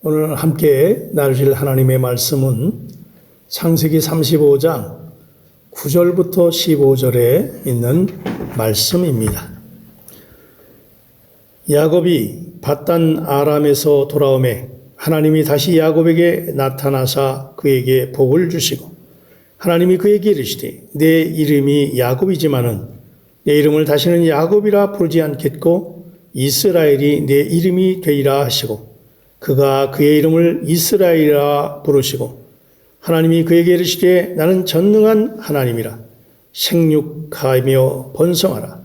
오늘 함께 나누실 하나님의 말씀은 창세기 35장 9절부터 15절에 있는 말씀입니다. 야곱이 밧단 아람에서 돌아오매 하나님이 다시 야곱에게 나타나사 그에게 복을 주시고 하나님이 그에게 이르시되 내 이름이 야곱이지만은 내 이름을 다시는 야곱이라 부르지 않겠고 이스라엘이 내 이름이 되리라 하시고 그가 그의 이름을 이스라엘이라 부르시고 하나님이 그에게 이르시되 나는 전능한 하나님이라 생육하며 번성하라.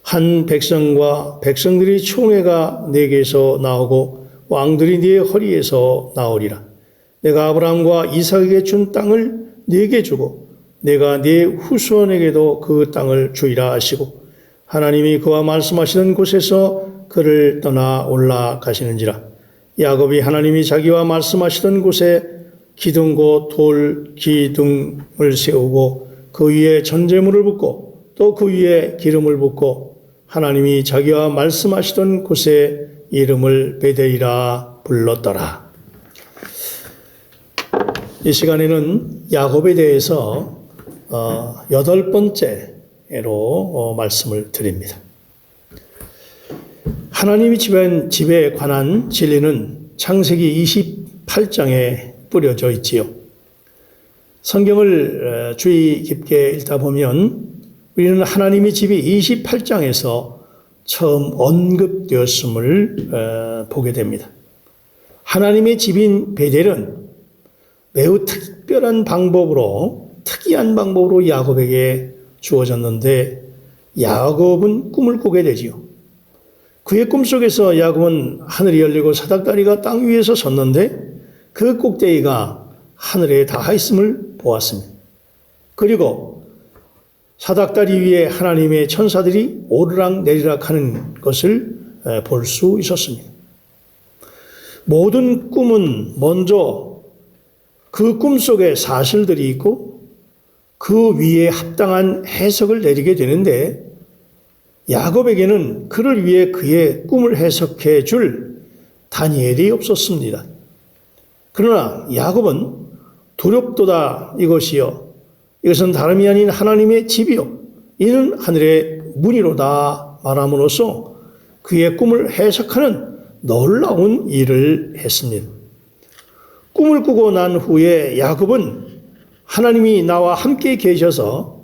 한 백성과 백성들의 총회가 내게서 나오고 왕들이 네 허리에서 나오리라. 내가 아브라함과 이삭에게 준 땅을 네게 주고 내가 네 후손에게도 그 땅을 주리라 하시고 하나님이 그와 말씀하시던 곳에서 그를 떠나 올라가시는지라. 야곱이 하나님이 자기와 말씀하시던 곳에 기둥고 돌 기둥을 세우고 그 위에 전제물을 붓고 또 그 위에 기름을 붓고 하나님이 자기와 말씀하시던 곳에 이름을 베델이라 불렀더라. 이 시간에는 야곱에 대해서 8번째로 말씀을 드립니다. 하나님이 집에 관한 진리는 창세기 28장에 뿌려져 있지요. 성경을 주의 깊게 읽다 보면 우리는 하나님의 집이 28장에서 처음 언급되었음을 보게 됩니다. 하나님의 집인 베델은 매우 특이한 방법으로 야곱에게 주어졌는데 야곱은 꿈을 꾸게 되지요. 그의 꿈속에서 야곱은 하늘이 열리고 사닥다리가 땅 위에서 섰는데 그 꼭대기가 하늘에 닿아 있음을 보았습니다. 그리고 사닥다리 위에 하나님의 천사들이 오르락 내리락 하는 것을 볼 수 있었습니다. 모든 꿈은 먼저 그 꿈속에 사실들이 있고 그 위에 합당한 해석을 내리게 되는데 야곱에게는 그를 위해 그의 꿈을 해석해 줄 다니엘이 없었습니다. 그러나 야곱은 두렵도다 이것이요 이것은 다름이 아닌 하나님의 집이요 이는 하늘의 문이로다 말함으로써 그의 꿈을 해석하는 놀라운 일을 했습니다. 꿈을 꾸고 난 후에 야곱은 하나님이 나와 함께 계셔서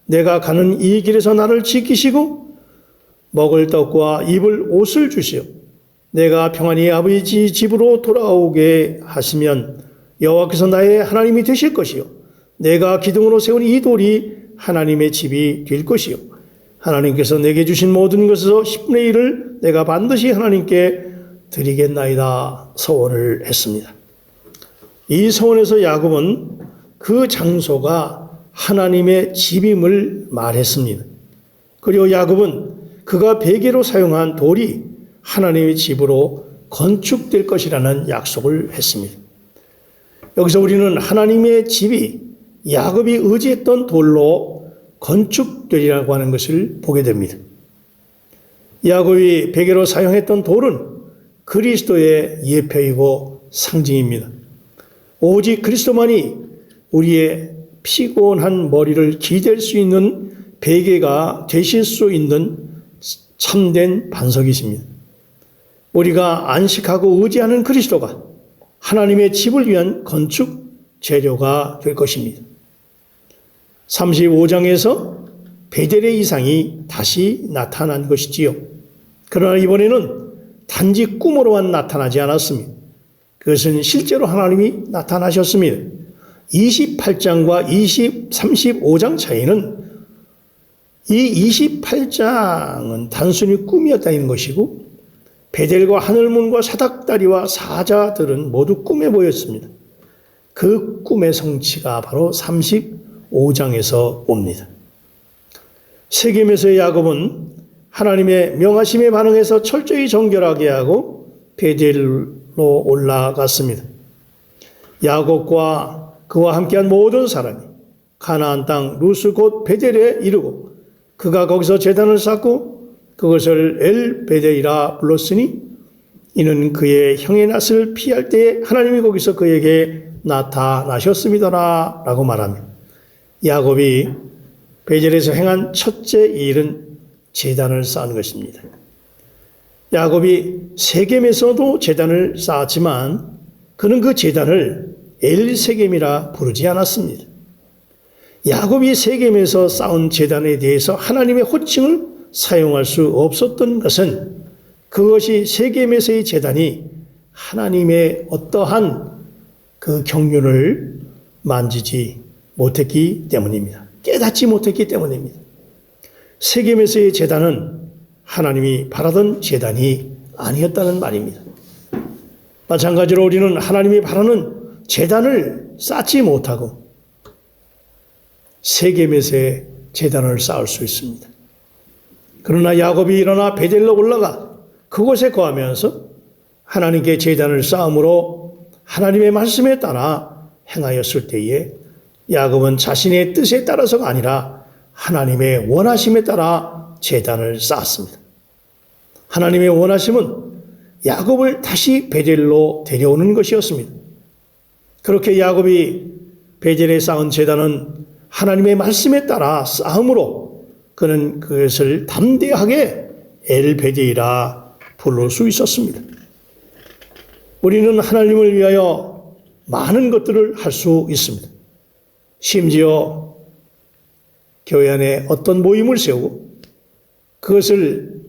내가 가는 이 길에서 나를 지키시고 먹을 떡과 입을 옷을 주시오 내가 평안히 아버지 집으로 돌아오게 하시면 여호와께서 나의 하나님이 되실 것이요 내가 기둥으로 세운 이 돌이 하나님의 집이 될 것이요 하나님께서 내게 주신 모든 것에서 10분의 1을 내가 반드시 하나님께 드리겠나이다 소원을 했습니다. 이 소원에서 야곱은 그 장소가 하나님의 집임을 말했습니다. 그리고 야곱은 그가 베개로 사용한 돌이 하나님의 집으로 건축될 것이라는 약속을 했습니다. 여기서 우리는 하나님의 집이 야곱이 의지했던 돌로 건축되리라고 하는 것을 보게 됩니다. 야곱이 베개로 사용했던 돌은 그리스도의 예표이고 상징입니다. 오직 그리스도만이 우리의 피곤한 머리를 기댈 수 있는 베개가 되실 수 있는 참된 반석이십니다. 우리가 안식하고 의지하는 그리스도가 하나님의 집을 위한 건축 재료가 될 것입니다. 35장에서 베델의 이상이 다시 나타난 것이지요. 그러나 이번에는 단지 꿈으로만 나타나지 않았습니다. 그것은 실제로 하나님이 나타나셨습니다. 28장과 35장 차이는 이 28장은 단순히 꿈이었다는 것이고 베델과 하늘문과 사닥다리와 사자들은 모두 꿈에 보였습니다. 그 꿈의 성취가 바로 35장에서 옵니다. 세겜에서의 야곱은 하나님의 명하심에 반응해서 철저히 정결하게 하고 베델로 올라갔습니다. 야곱과 그와 함께한 모든 사람이 가나안 땅 루스 곧 베델에 이르고 그가 거기서 제단을 쌓고 그것을 엘 베델이라 불렀으니 이는 그의 형의 낯을 피할 때에 하나님이 거기서 그에게 나타나셨습니다라 라고 말합니다. 야곱이 베델에서 행한 첫째 일은 제단을 쌓은 것입니다. 야곱이 세겜에서도 제단을 쌓았지만 그는 그 제단을 엘세겜이라 부르지 않았습니다. 야곱이 세겜에서 쌓은 제단에 대해서 하나님의 호칭을 사용할 수 없었던 것은 그것이 세겜에서의 제단이 하나님의 어떠한 그 경륜을 만지지 못했기 때문입니다. 깨닫지 못했기 때문입니다. 세겜에서의 제단은 하나님이 바라던 제단이 아니었다는 말입니다. 마찬가지로 우리는 하나님이 바라는 제단을 쌓지 못하고 세겜에서의 제단을 쌓을 수 있습니다. 그러나 야곱이 일어나 베델로 올라가 그곳에 거하면서 하나님께 제단을 쌓음으로 하나님의 말씀에 따라 행하였을 때에 야곱은 자신의 뜻에 따라서가 아니라 하나님의 원하심에 따라 제단을 쌓았습니다. 하나님의 원하심은 야곱을 다시 베델로 데려오는 것이었습니다. 그렇게 야곱이 베델에 쌓은 제단은 하나님의 말씀에 따라 쌓음으로 그는 그것을 담대하게 엘베델이라 부를 수 있었습니다. 우리는 하나님을 위하여 많은 것들을 할 수 있습니다. 심지어 교회 안에 어떤 모임을 세우고 그것을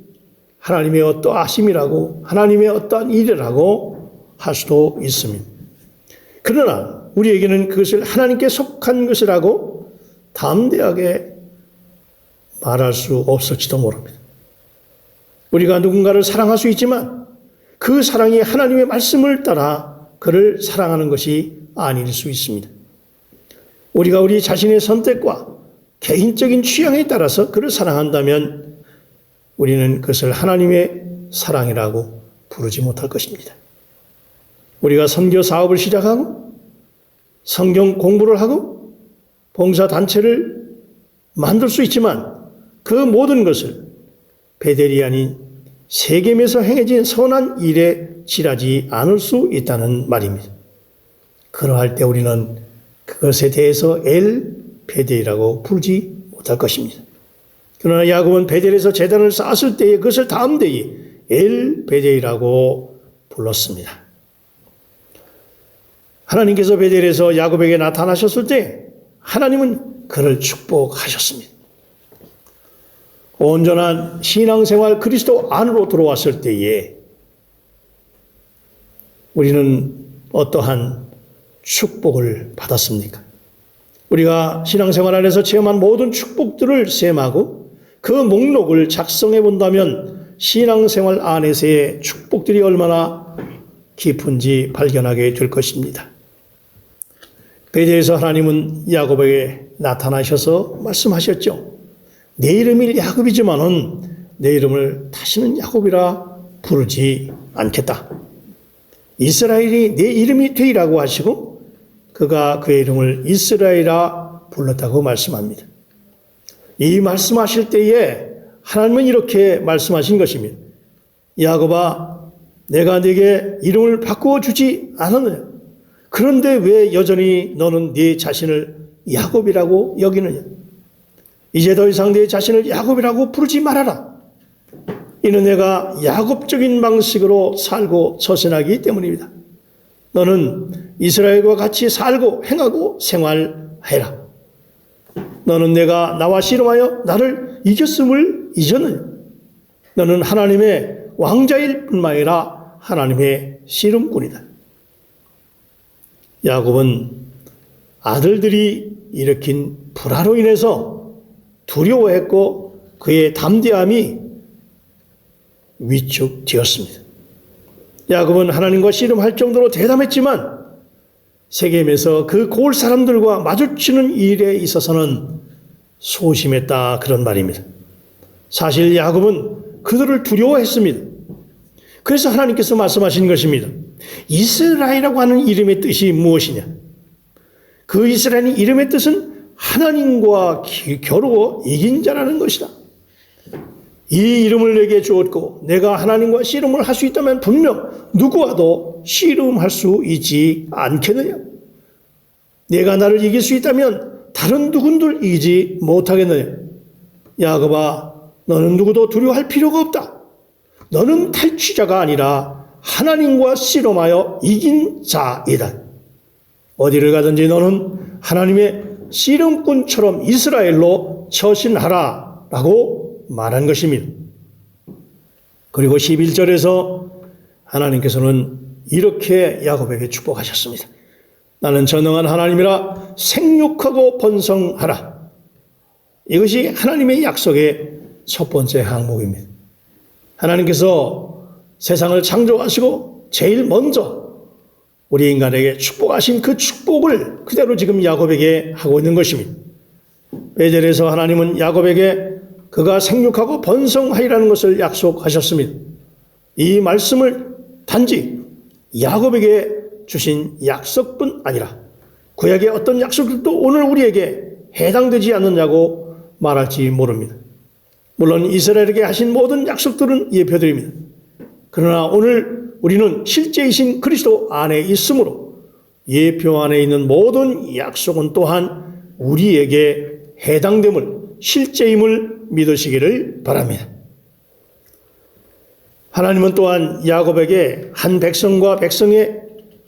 하나님의 어떠하심이라고 하나님의 어떠한 일이라고 할 수도 있습니다. 그러나 우리에게는 그것을 하나님께 속한 것이라고 담대하게 말할 수 없을지도 모릅니다. 우리가 누군가를 사랑할 수 있지만 그 사랑이 하나님의 말씀을 따라 그를 사랑하는 것이 아닐 수 있습니다. 우리가 우리 자신의 선택과 개인적인 취향에 따라서 그를 사랑한다면 우리는 그것을 하나님의 사랑이라고 부르지 못할 것입니다. 우리가 선교 사업을 시작하고 성경 공부를 하고 봉사단체를 만들 수 있지만 그 모든 것을 베델이 아닌 세겜에서 행해진 선한 일에 지나지 않을 수 있다는 말입니다. 그러할 때 우리는 그것에 대해서 베델이라고 부르지 못할 것입니다. 그러나 야곱은 베델에서 제단을 쌓았을 때에 그것을 담대히 베델이라고 불렀습니다. 하나님께서 베델에서 야곱에게 나타나셨을 때 하나님은 그를 축복하셨습니다. 온전한 신앙생활 그리스도 안으로 들어왔을 때에 우리는 어떠한 축복을 받았습니까? 우리가 신앙생활 안에서 체험한 모든 축복들을 셈하고 그 목록을 작성해 본다면 신앙생활 안에서의 축복들이 얼마나 깊은지 발견하게 될 것입니다. 베델에서 하나님은 야곱에게 나타나셔서 말씀하셨죠. 내 이름이 야곱이지만은 내 이름을 다시는 야곱이라 부르지 않겠다. 이스라엘이 내 이름이 되리라고 하시고 그가 그의 이름을 이스라엘이라 불렀다고 말씀합니다. 이 말씀하실 때에 하나님은 이렇게 말씀하신 것입니다. 야곱아, 내가 네게 이름을 바꾸어 주지 않았느냐? 그런데 왜 여전히 너는 네 자신을 야곱이라고 여기느냐? 이제 더 이상 네 자신을 야곱이라고 부르지 말아라. 이는 내가 야곱적인 방식으로 살고 처신하기 때문입니다. 너는 이스라엘과 같이 살고 행하고 생활해라. 너는 내가 나와 씨름하여 나를 이겼음을 잊었느냐? 너는 하나님의 왕자일 뿐만 아니라 하나님의 씨름꾼이다. 야곱은 아들들이 일으킨 불화로 인해서 두려워했고 그의 담대함이 위축되었습니다. 야곱은 하나님과 씨름할 정도로 대담했지만 세겜에서 그 고을 사람들과 마주치는 일에 있어서는 소심했다, 그런 말입니다. 사실 야곱은 그들을 두려워했습니다. 그래서 하나님께서 말씀하신 것입니다. 이스라엘이라고 하는 이름의 뜻이 무엇이냐? 그 이스라엘의 이름의 뜻은 하나님과 겨루어 이긴 자라는 것이다. 이 이름을 내게 주었고 내가 하나님과 씨름을 할 수 있다면 분명 누구와도 씨름할 수 있지 않겠느냐? 내가 나를 이길 수 있다면 다른 누군들 이기지 못하겠느냐? 야곱아, 너는 누구도 두려워할 필요가 없다. 너는 탈취자가 아니라 하나님과 씨름하여 이긴 자이다. 어디를 가든지 너는 하나님의 씨름꾼처럼 이스라엘로 처신하라 라고 말한 것입니다. 그리고 11절에서 하나님께서는 이렇게 야곱에게 축복하셨습니다. 나는 전능한 하나님이라 생육하고 번성하라. 이것이 하나님의 약속의 첫 번째 항목입니다. 하나님께서 세상을 창조하시고 제일 먼저 우리 인간에게 축복하신 그 축복을 그대로 지금 야곱에게 하고 있는 것입니다. 베델에서 하나님은 야곱에게 그가 생육하고 번성하리라는 것을 약속하셨습니다. 이 말씀을 단지 야곱에게 주신 약속뿐 아니라 구약의 어떤 약속들도 오늘 우리에게 해당되지 않느냐고 말할지 모릅니다. 물론 이스라엘에게 하신 모든 약속들은 예표들입니다. 그러나 오늘 우리는 실제이신 그리스도 안에 있으므로 예표 안에 있는 모든 약속은 또한 우리에게 해당됨을, 실제임을 믿으시기를 바랍니다. 하나님은 또한 야곱에게 한 백성과 백성의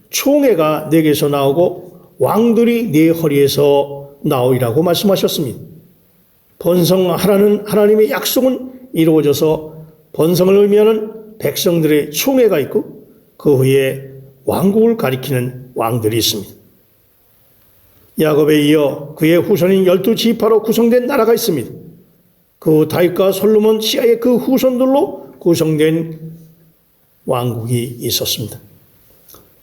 총회가 내게서 나오고 왕들이 네 허리에서 나오리라고 말씀하셨습니다. 번성하라는 하나님의 약속은 이루어져서 번성을 의미하는 백성들의 총회가 있고 그 후에 왕국을 가리키는 왕들이 있습니다. 야곱에 이어 그의 후손인 12지파로 구성된 나라가 있습니다. 그 다윗과 솔로몬 시아의 그 후손들로 구성된 왕국이 있었습니다.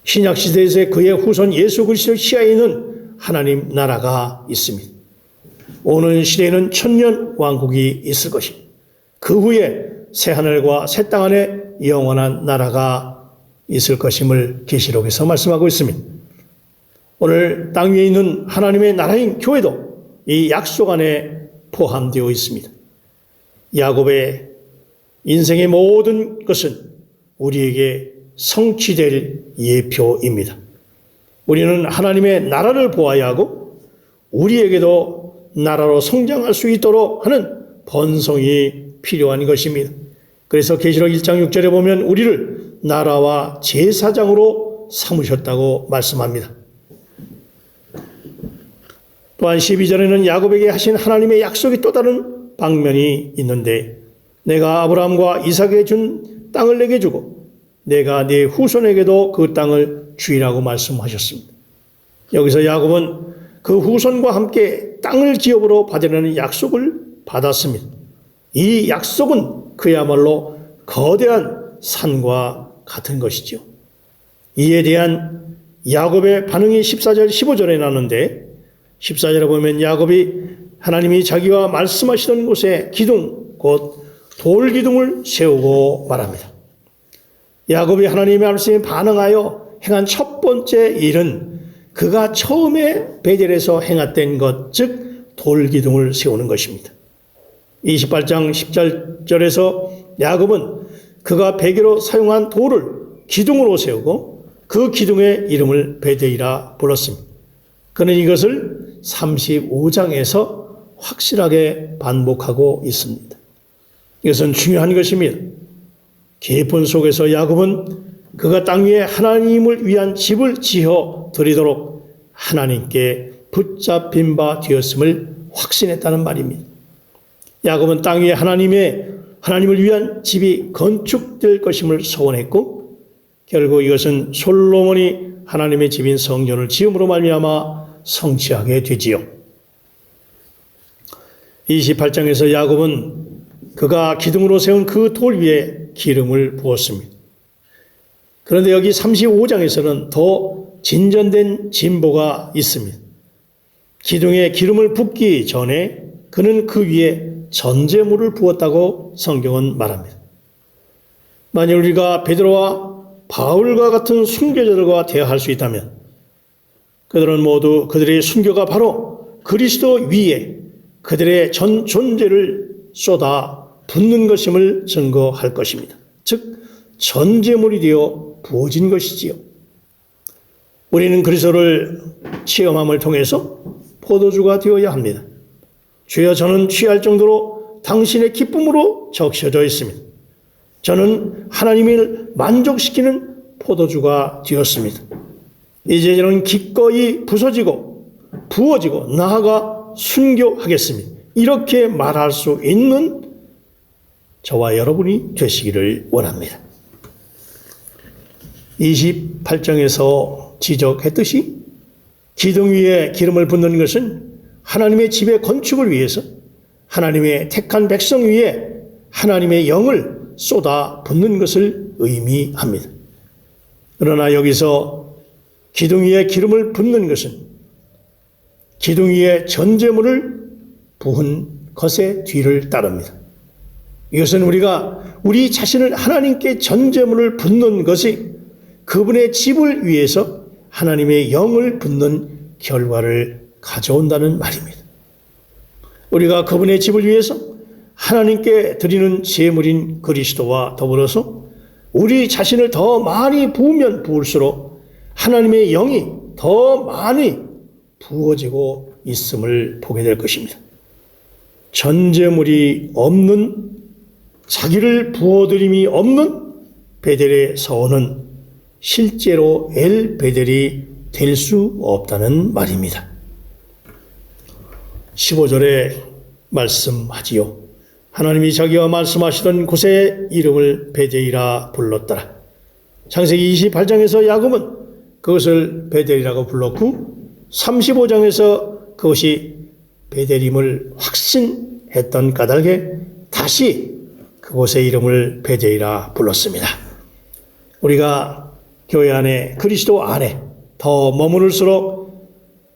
신약시대에서 그의 후손 예수 그리스도 시아에 있는 하나님 나라가 있습니다. 오는 시대에는 천년 왕국이 있을 것입니다. 그 후에 새하늘과 새 땅 안에 영원한 나라가 있을 것임을 계시록에서 말씀하고 있습니다. 오늘 땅 위에 있는 하나님의 나라인 교회도 이 약속 안에 포함되어 있습니다. 야곱의 인생의 모든 것은 우리에게 성취될 예표입니다. 우리는 하나님의 나라를 보아야 하고 우리에게도 나라로 성장할 수 있도록 하는 번성이 필요한 것입니다. 그래서 계시록 1장 6절에 보면 우리를 나라와 제사장으로 삼으셨다고 말씀합니다. 또한 12절에는 야곱에게 하신 하나님의 약속이 또 다른 방면이 있는데 내가 아브라함과 이삭에게 준 땅을 내게 주고 내가 네 후손에게도 그 땅을 주리라고 말씀하셨습니다. 여기서 야곱은 그 후손과 함께 땅을 기업으로 받으려는 약속을 받았습니다. 이 약속은 그야말로 거대한 산과 같은 것이죠. 이에 대한 야곱의 반응이 14절 15절에 나오는데 14절에 보면 야곱이 하나님이 자기와 말씀하시던 곳에 기둥 곧 돌기둥을 세우고 말합니다. 야곱이 하나님의 말씀에 반응하여 행한 첫 번째 일은 그가 처음에 베델에서 행했던 것, 즉 돌기둥을 세우는 것입니다. 28장 10절에서 야곱은 그가 베개로 사용한 돌을 기둥으로 세우고 그 기둥의 이름을 베델이라 불렀습니다. 그는 이것을 35장에서 확실하게 반복하고 있습니다. 이것은 중요한 것입니다. 계획 속에서 야곱은 그가 땅 위에 하나님을 위한 집을 지어 드리도록 하나님께 붙잡힌 바 되었음을 확신했다는 말입니다. 야곱은 땅 위에 하나님을 위한 집이 건축될 것임을 소원했고 결국 이것은 솔로몬이 하나님의 집인 성전을 지음으로 말미암아 성취하게 되지요. 28장에서 야곱은 그가 기둥으로 세운 그 돌 위에 기름을 부었습니다. 그런데 여기 35장에서는 더 진전된 진보가 있습니다. 기둥에 기름을 붓기 전에 그는 그 위에 전제물을 부었다고 성경은 말합니다. 만일 우리가 베드로와 바울과 같은 순교자들과 대화할 수 있다면 그들은 모두 그들의 순교가 바로 그리스도 위에 그들의 전 존재를 쏟아 붙는 것임을 증거할 것입니다. 즉 전제물이 되어 부어진 것이지요. 우리는 그리스도를 체험함을 통해서 포도주가 되어야 합니다. 주여, 저는 취할 정도로 당신의 기쁨으로 적셔져 있습니다. 저는 하나님을 만족시키는 포도주가 되었습니다. 이제 저는 기꺼이 부서지고 부어지고 나아가 순교하겠습니다. 이렇게 말할 수 있는 저와 여러분이 되시기를 원합니다. 28장에서 지적했듯이 기둥 위에 기름을 붓는 것은 하나님의 집의 건축을 위해서 하나님의 택한 백성 위에 하나님의 영을 쏟아 붓는 것을 의미합니다. 그러나 여기서 기둥 위에 기름을 붓는 것은 기둥 위에 전제물을 부은 것의 뒤를 따릅니다. 이것은 우리가 우리 자신을 하나님께 전제물을 붓는 것이 그분의 집을 위해서 하나님의 영을 붓는 결과를 가져온다는 말입니다. 우리가 그분의 집을 위해서 하나님께 드리는 제물인 그리스도와 더불어서 우리 자신을 더 많이 부으면 부을수록 하나님의 영이 더 많이 부어지고 있음을 보게 될 것입니다. 전제물이 없는, 자기를 부어드림이 없는 베델의 서원은 실제로 엘 베델이 될 수 없다는 말입니다. 15절에 말씀하지요. 하나님이 자기와 말씀하시던 곳의 이름을 베델이라 불렀더라. 창세기 28장에서 야곱은 그것을 베델이라고 불렀고 35장에서 그것이 베델임을 확신했던 까닭에 다시 그곳의 이름을 베델이라 불렀습니다. 우리가 교회 안에, 그리스도 안에 더 머무를수록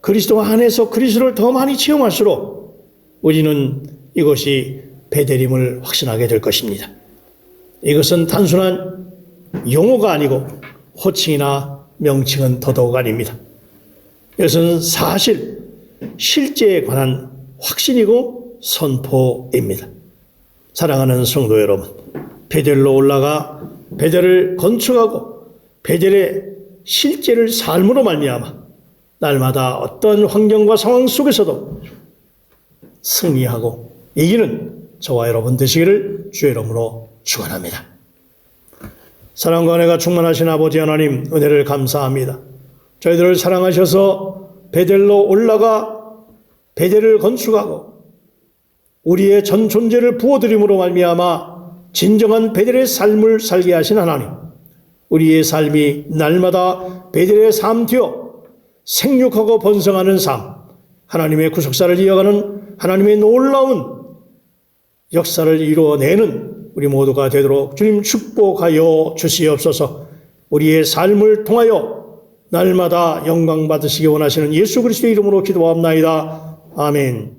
그리스도 안에서 그리스도를 더 많이 체험할수록 우리는 이것이 베델임을 확신하게 될 것입니다. 이것은 단순한 용어가 아니고 호칭이나 명칭은 더더욱 아닙니다. 이것은 사실, 실제에 관한 확신이고 선포입니다. 사랑하는 성도 여러분, 베델로 올라가 베델을 건축하고 베델의 실제를 삶으로 말미암아 날마다 어떤 환경과 상황 속에서도 승리하고 이기는 저와 여러분 되시기를 주의 이름으로 축원합니다. 사랑과 은혜가 충만하신 아버지 하나님, 은혜를 감사합니다. 저희들을 사랑하셔서 베델로 올라가 베델을 건축하고 우리의 전 존재를 부어드림으로 말미암아 진정한 베델의 삶을 살게 하신 하나님, 우리의 삶이 날마다 베델의 삶 되어 생육하고 번성하는 삶, 하나님의 구속사를 이어가는 하나님의 놀라운 역사를 이루어내는 우리 모두가 되도록 주님 축복하여 주시옵소서. 우리의 삶을 통하여 날마다 영광 받으시기 원하시는 예수 그리스도의 이름으로 기도합나이다. 아멘.